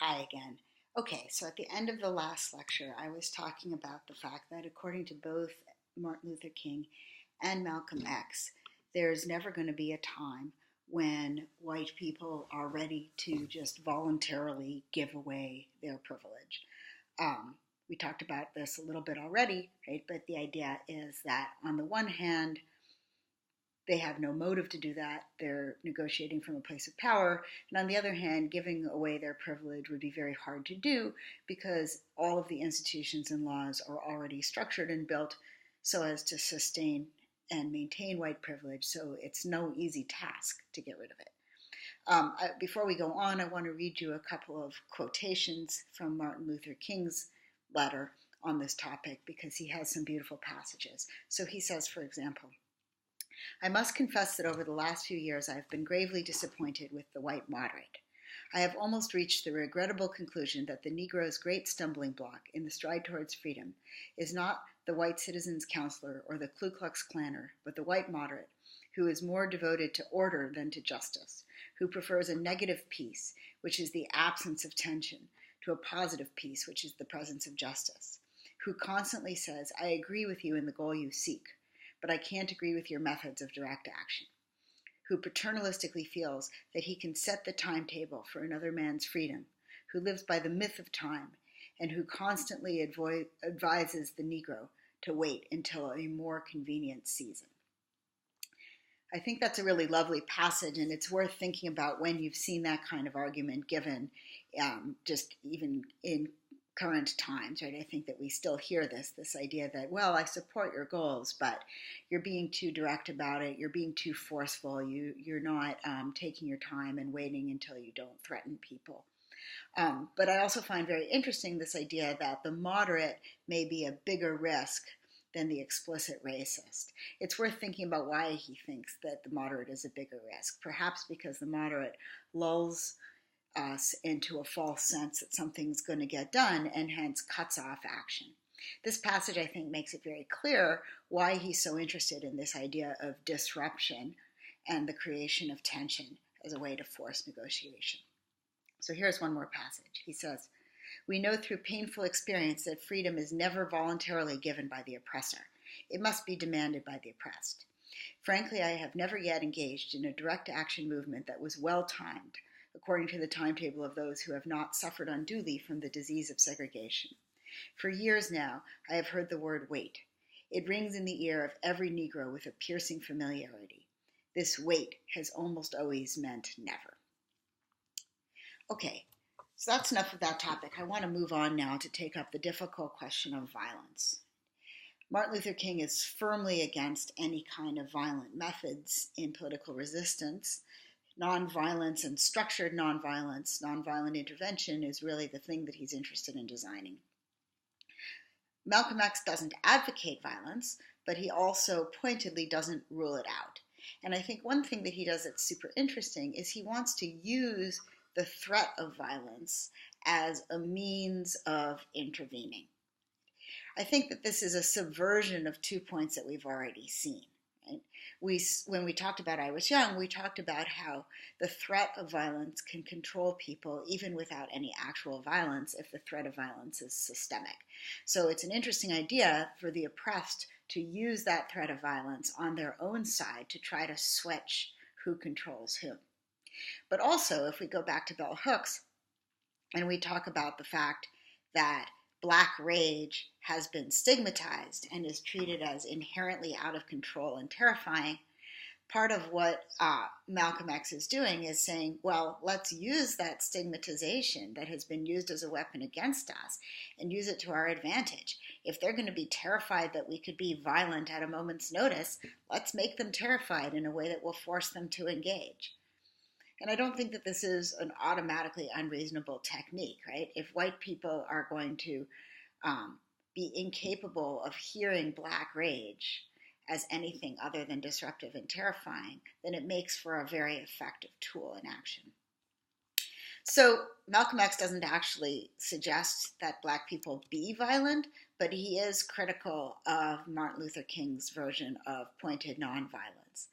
Hi again. Okay, so at the end of the last lecture, I was talking about the fact that according to both Martin Luther King and Malcolm X, there's never going to be a time when white people are ready to just voluntarily give away their privilege. We talked about this a little bit already, right? But the idea is that on the one hand, they have no motive to do that. They're negotiating from a place of power. And on the other hand, giving away their privilege would be very hard to do because all of the institutions and laws are already structured and built so as to sustain and maintain white privilege. So it's no easy task to get rid of it. Before we go on, I want to read you a couple of quotations from Martin Luther King's letter on this topic because he has some beautiful passages. So he says, for example, I must confess that over the last few years I have been gravely disappointed with the white moderate. I have almost reached the regrettable conclusion that the Negro's great stumbling block in the stride towards freedom is not the white citizens' counselor or the Ku Klux Klanner, but the white moderate, who is more devoted to order than to justice, who prefers a negative peace, which is the absence of tension, to a positive peace, which is the presence of justice, who constantly says, I agree with you in the goal you seek, but I can't agree with your methods of direct action, who paternalistically feels that he can set the timetable for another man's freedom, who lives by the myth of time, and who constantly advises the Negro to wait until a more convenient season. I think that's a really lovely passage, and it's worth thinking about when you've seen that kind of argument given, just even in current times, right? I think that we still hear this idea that, well, I support your goals, but you're being too direct about it. You're being too forceful. You're not taking your time and waiting until you don't threaten people. But I also find very interesting this idea that the moderate may be a bigger risk than the explicit racist. It's worth thinking about why he thinks that the moderate is a bigger risk. Perhaps because the moderate lulls us into a false sense that something's going to get done and hence cuts off action. This passage, I think, makes it very clear why he's so interested in this idea of disruption and the creation of tension as a way to force negotiation. So here's one more passage. He says, we know through painful experience that freedom is never voluntarily given by the oppressor. It must be demanded by the oppressed. Frankly, I have never yet engaged in a direct action movement that was well timed, according to the timetable of those who have not suffered unduly from the disease of segregation. For years now, I have heard the word wait. It rings in the ear of every Negro with a piercing familiarity. This wait has almost always meant never. Okay, so that's enough of that topic. I want to move on now to take up the difficult question of violence. Martin Luther King is firmly against any kind of violent methods in political resistance. Nonviolence and structured nonviolence, nonviolent intervention is really the thing that he's interested in designing. Malcolm X doesn't advocate violence, but he also pointedly doesn't rule it out. And I think one thing that he does that's super interesting is he wants to use the threat of violence as a means of intervening. I think that this is a subversion of 2 points that we've already seen. When we talked about I Was Young, we talked about how the threat of violence can control people even without any actual violence if the threat of violence is systemic. So it's an interesting idea for the oppressed to use that threat of violence on their own side to try to switch who controls whom. But also, if we go back to bell hooks and we talk about the fact that Black rage has been stigmatized and is treated as inherently out of control and terrifying, part of what Malcolm X is doing is saying, well, let's use that stigmatization that has been used as a weapon against us and use it to our advantage. If they're going to be terrified that we could be violent at a moment's notice, let's make them terrified in a way that will force them to engage. And I don't think that this is an automatically unreasonable technique, right? If white people are going to be incapable of hearing Black rage as anything other than disruptive and terrifying, then it makes for a very effective tool in action. So Malcolm X doesn't actually suggest that Black people be violent, but he is critical of Martin Luther King's version of pointed nonviolence.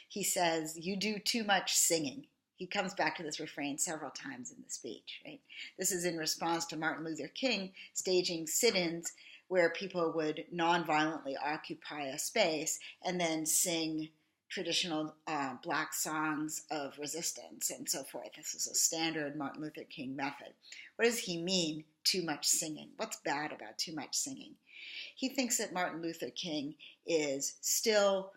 He says, you do too much singing. He comes back to this refrain several times in the speech, right? This is in response to Martin Luther King staging sit-ins where people would non-violently occupy a space and then sing traditional black songs of resistance and so forth. This is a standard Martin Luther King method. What does he mean, too much singing? What's bad about too much singing? He thinks that Martin Luther King is still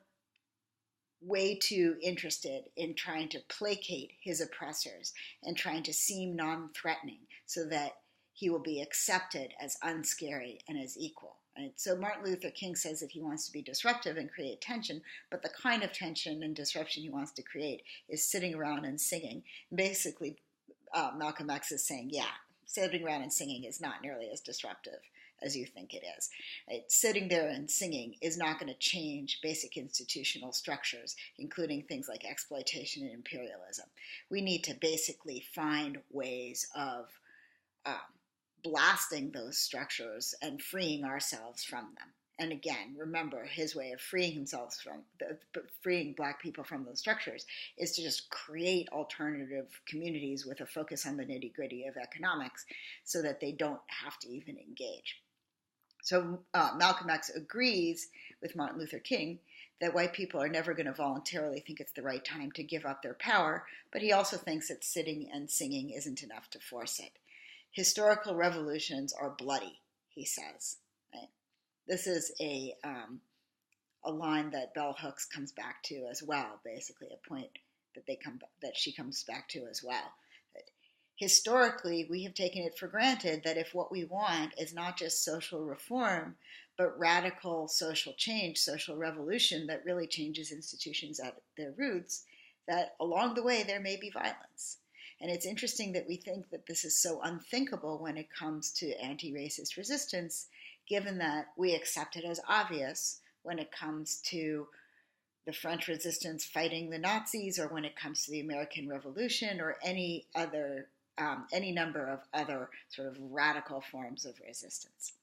way too interested in trying to placate his oppressors and trying to seem non-threatening so that he will be accepted as unscary and as equal. Right? So Martin Luther King says that he wants to be disruptive and create tension, but the kind of tension and disruption he wants to create is sitting around and singing. Basically, Malcolm X is saying, yeah, sitting around and singing is not nearly as disruptive as you think it is. Right? Sitting there and singing is not going to change basic institutional structures, including things like exploitation and imperialism. We need to basically find ways of blasting those structures and freeing ourselves from them. And again, remember, his way of freeing Black people from those structures is to just create alternative communities with a focus on the nitty-gritty of economics so that they don't have to even engage. So Malcolm X agrees with Martin Luther King that white people are never going to voluntarily think it's the right time to give up their power, but he also thinks that sitting and singing isn't enough to force it. Historical revolutions are bloody, he says. Right? This is a line that Bell Hooks comes back to as well, basically a point that she comes back to as well. That historically, we have taken it for granted that if what we want is not just social reform, but radical social change, social revolution that really changes institutions at their roots, that along the way there may be violence. And it's interesting that we think that this is so unthinkable when it comes to anti-racist resistance, given that we accept it as obvious when it comes to the French resistance fighting the Nazis, or when it comes to the American Revolution, or any number of other sort of radical forms of resistance.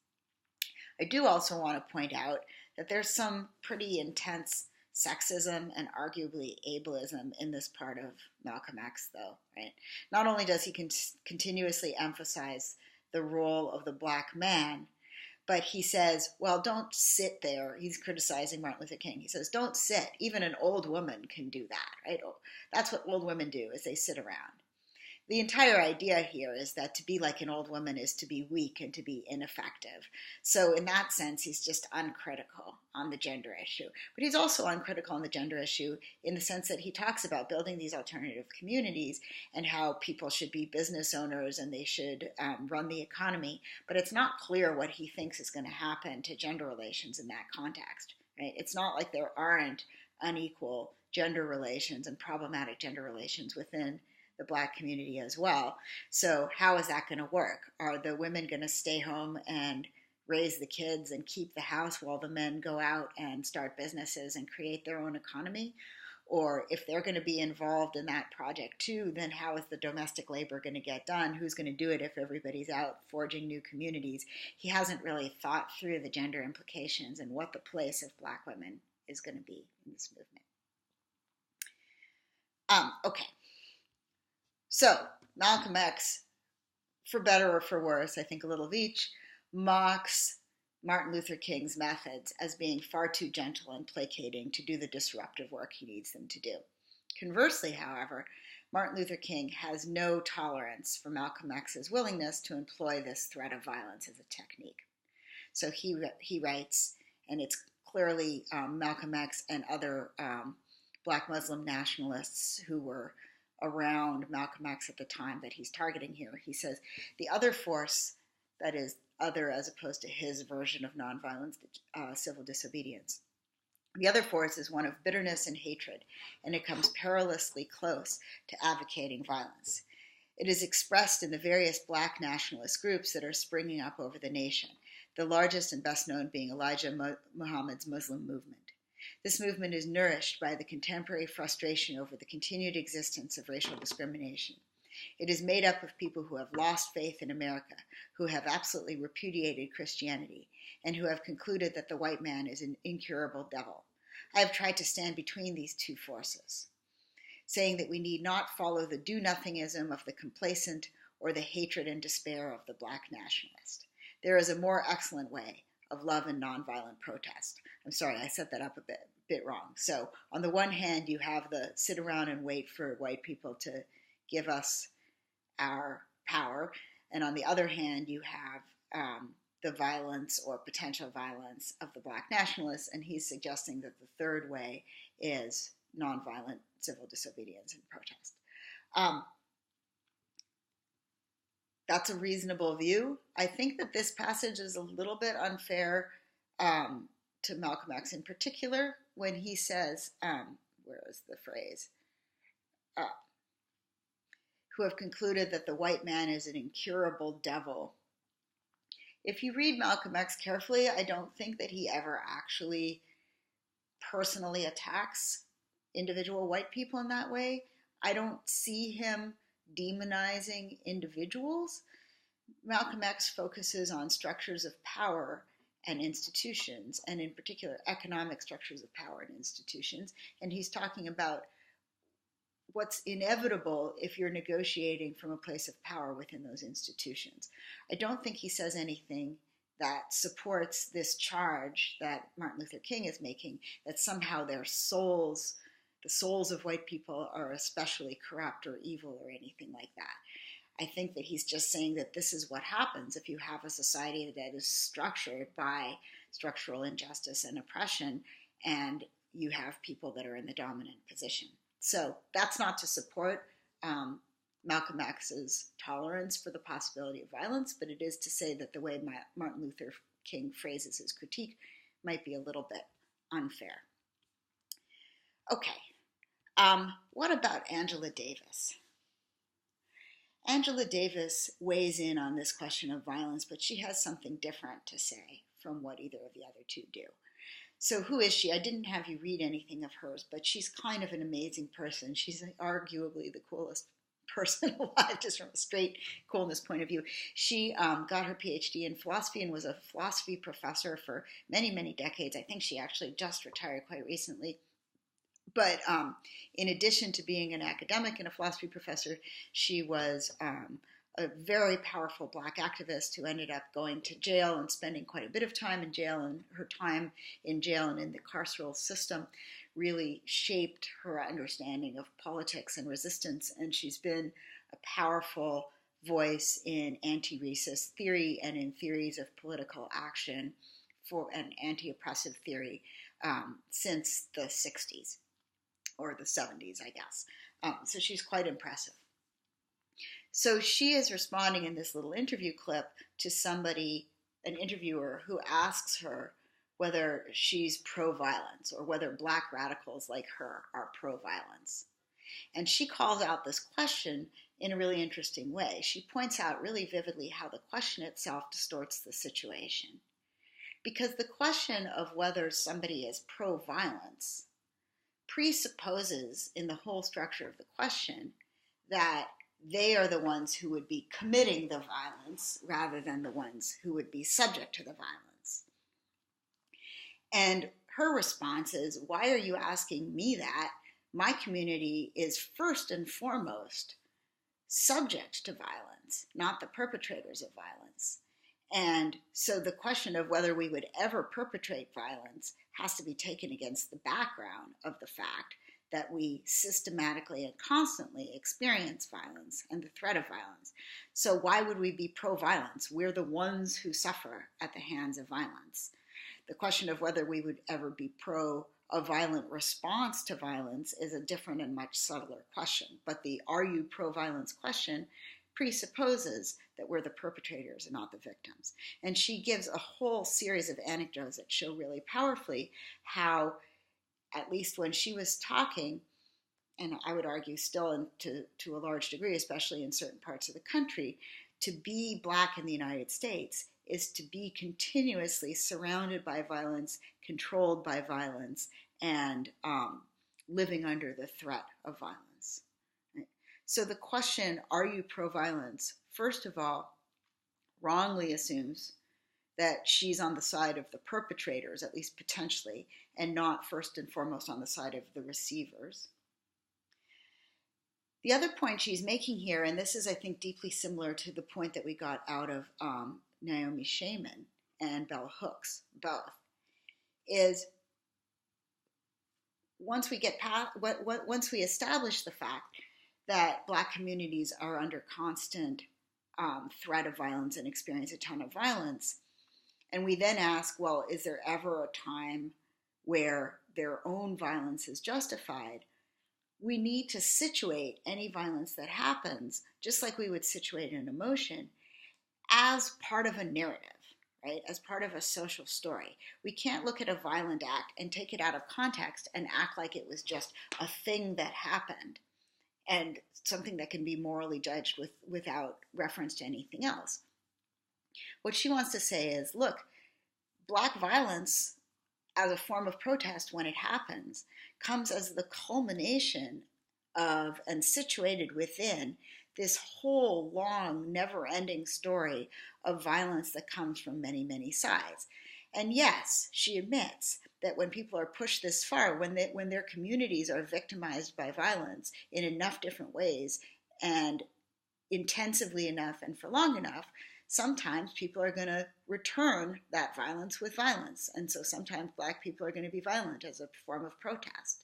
I do also want to point out that there's some pretty intense sexism and arguably ableism in this part of Malcolm X, though, right? Not only does he continuously emphasize the role of the Black man, but he says, well, don't sit there. He's criticizing Martin Luther King. He says, don't sit. Even an old woman can do that, right? That's what old women do, is they sit around. The entire idea here is that to be like an old woman is to be weak and to be ineffective. So in that sense, he's just uncritical on the gender issue. But he's also uncritical on the gender issue in the sense that he talks about building these alternative communities and how people should be business owners and they should run the economy. But it's not clear what he thinks is going to happen to gender relations in that context. Right? It's not like there aren't unequal gender relations and problematic gender relations within the Black community as well. So how is that going to work? Are the women going to stay home and raise the kids and keep the house while the men go out and start businesses and create their own economy? Or if they're going to be involved in that project too, then how is the domestic labor going to get done? Who's going to do it if everybody's out forging new communities? He hasn't really thought through the gender implications and what the place of Black women is going to be in this movement. Okay. So, Malcolm X, for better or for worse, I think a little of each, mocks Martin Luther King's methods as being far too gentle and placating to do the disruptive work he needs them to do. Conversely, however, Martin Luther King has no tolerance for Malcolm X's willingness to employ this threat of violence as a technique. So he writes, and it's clearly Malcolm X and other Black Muslim nationalists who were around Malcolm X at the time that he's targeting here. He says, the other force, that is other as opposed to his version of nonviolence, civil disobedience. The other force is one of bitterness and hatred, and it comes perilously close to advocating violence. It is expressed in the various Black nationalist groups that are springing up over the nation, the largest and best known being Elijah Muhammad's Muslim movement. This movement is nourished by the contemporary frustration over the continued existence of racial discrimination. It is made up of people who have lost faith in America, who have absolutely repudiated Christianity, and who have concluded that the white man is an incurable devil. I have tried to stand between these two forces. saying that we need not follow the do-nothingism of the complacent or the hatred and despair of the Black nationalist. There is a more excellent way of love and nonviolent protest. I'm sorry, I set that up a bit wrong. So on the one hand, you have the sit around and wait for white people to give us our power, and on the other hand, you have the violence or potential violence of the Black nationalists, and he's suggesting that the third way is nonviolent civil disobedience and protest. That's a reasonable view. I think that this passage is a little bit unfair to Malcolm X in particular when he says, where is the phrase? Who have concluded that the white man is an incurable devil. If you read Malcolm X carefully, I don't think that he ever actually personally attacks individual white people in that way. I don't see him demonizing individuals. Malcolm X focuses on structures of power and institutions, and in particular economic structures of power and institutions, and he's talking about what's inevitable if you're negotiating from a place of power within those institutions. I don't think he says anything that supports this charge that Martin Luther King is making, that somehow their souls, the souls of white people, are especially corrupt or evil or anything like that. I think that he's just saying that this is what happens if you have a society that is structured by structural injustice and oppression, and you have people that are in the dominant position. So that's not to support Malcolm X's tolerance for the possibility of violence, but it is to say that the way Martin Luther King phrases his critique might be a little bit unfair. Okay, what about Angela Davis? Angela Davis weighs in on this question of violence, but she has something different to say from what either of the other two do. So who is she? I didn't have you read anything of hers, but she's kind of an amazing person. She's arguably the coolest person alive, just from a straight coolness point of view. She got her PhD in philosophy and was a philosophy professor for many, many decades. I think she actually just retired quite recently. But in addition to being an academic and a philosophy professor, she was a very powerful Black activist who ended up going to jail and spending quite a bit of time in jail, and her time in jail and in the carceral system really shaped her understanding of politics and resistance, and she's been a powerful voice in anti-racist theory and in theories of political action for an anti-oppressive theory since the 60s, or the 70s, I guess. So she's quite impressive. So she is responding in this little interview clip to somebody, an interviewer, who asks her whether she's pro-violence or whether Black radicals like her are pro-violence. And she calls out this question in a really interesting way. She points out really vividly how the question itself distorts the situation. Because the question of whether somebody is pro-violence presupposes in the whole structure of the question that they are the ones who would be committing the violence rather than the ones who would be subject to the violence. And her response is, why are you asking me that? My community is first and foremost subject to violence, not the perpetrators of violence. And so the question of whether we would ever perpetrate violence has to be taken against the background of the fact that we systematically and constantly experience violence and the threat of violence. So why would we be pro-violence? We're the ones who suffer at the hands of violence. The question of whether we would ever be pro a violent response to violence is a different and much subtler question. But the are you pro-violence question presupposes that we're the perpetrators and not the victims. And she gives a whole series of anecdotes that show really powerfully how, at least when she was talking, and I would argue still to a large degree, especially in certain parts of the country, to be Black in the United States is to be continuously surrounded by violence, controlled by violence, and living under the threat of violence. Right? So the question, are you pro-violence, first of all, wrongly assumes that she's on the side of the perpetrators, at least potentially, and not first and foremost on the side of the receivers. The other point she's making here, and this is, I think, deeply similar to the point that we got out of Naomi Shaman and Bell Hooks, both, is once we get past, once we establish the fact that Black communities are under constant threat of violence and experience a ton of violence, and we then ask, well, is there ever a time where their own violence is justified? We need to situate any violence that happens, just like we would situate an emotion, as part of a narrative, right? As part of a social story. We can't look at a violent act and take it out of context and act like it was just a thing that happened and something that can be morally judged without reference to anything else. What she wants to say is, look, Black violence as a form of protest, when it happens, comes as the culmination of and situated within this whole long, never-ending story of violence that comes from many, many sides. And yes, she admits that when people are pushed this far, when their communities are victimized by violence in enough different ways and intensively enough and for long enough, sometimes people are going to return that violence with violence. And so sometimes Black people are going to be violent as a form of protest.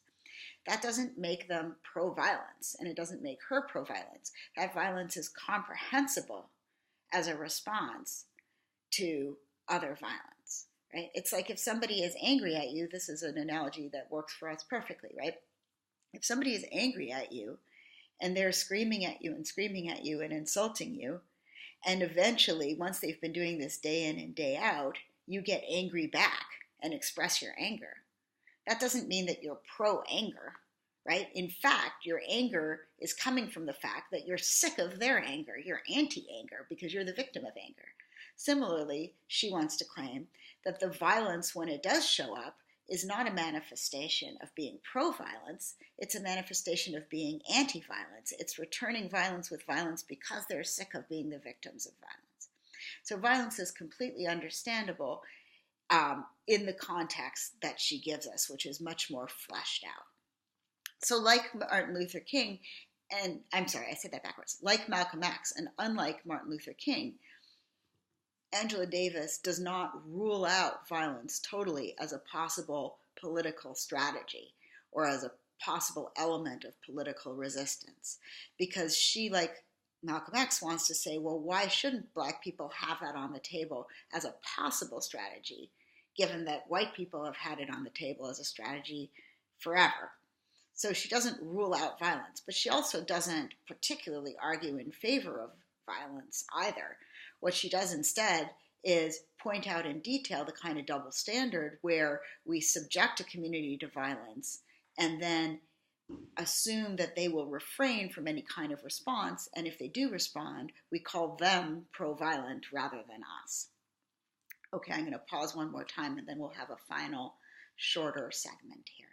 That doesn't make them pro-violence, and it doesn't make her pro-violence. That violence is comprehensible as a response to other violence, right? It's like if somebody is angry at you, this is an analogy that works for us perfectly, right? If somebody is angry at you and they're screaming at you and insulting you, and eventually, once they've been doing this day in and day out, you get angry back and express your anger. That doesn't mean that you're pro-anger, right? In fact, your anger is coming from the fact that you're sick of their anger. You're anti-anger because you're the victim of anger. Similarly, she wants to claim that the violence, when it does show up, is not a manifestation of being pro-violence. It's a manifestation of being anti-violence. It's returning violence with violence because they're sick of being the victims of violence. So violence is completely understandable in the context that she gives us, which is much more fleshed out. So like Martin Luther King, and I'm sorry, I said that backwards, like Malcolm X, and unlike Martin Luther King, Angela Davis does not rule out violence totally as a possible political strategy or as a possible element of political resistance, because she, like Malcolm X, wants to say, well, why shouldn't Black people have that on the table as a possible strategy, given that white people have had it on the table as a strategy forever? So she doesn't rule out violence, but she also doesn't particularly argue in favor of violence either. What she does instead is point out in detail the kind of double standard where we subject a community to violence and then assume that they will refrain from any kind of response, and if they do respond, we call them pro-violent rather than us. Okay, I'm going to pause one more time and then we'll have a final shorter segment here.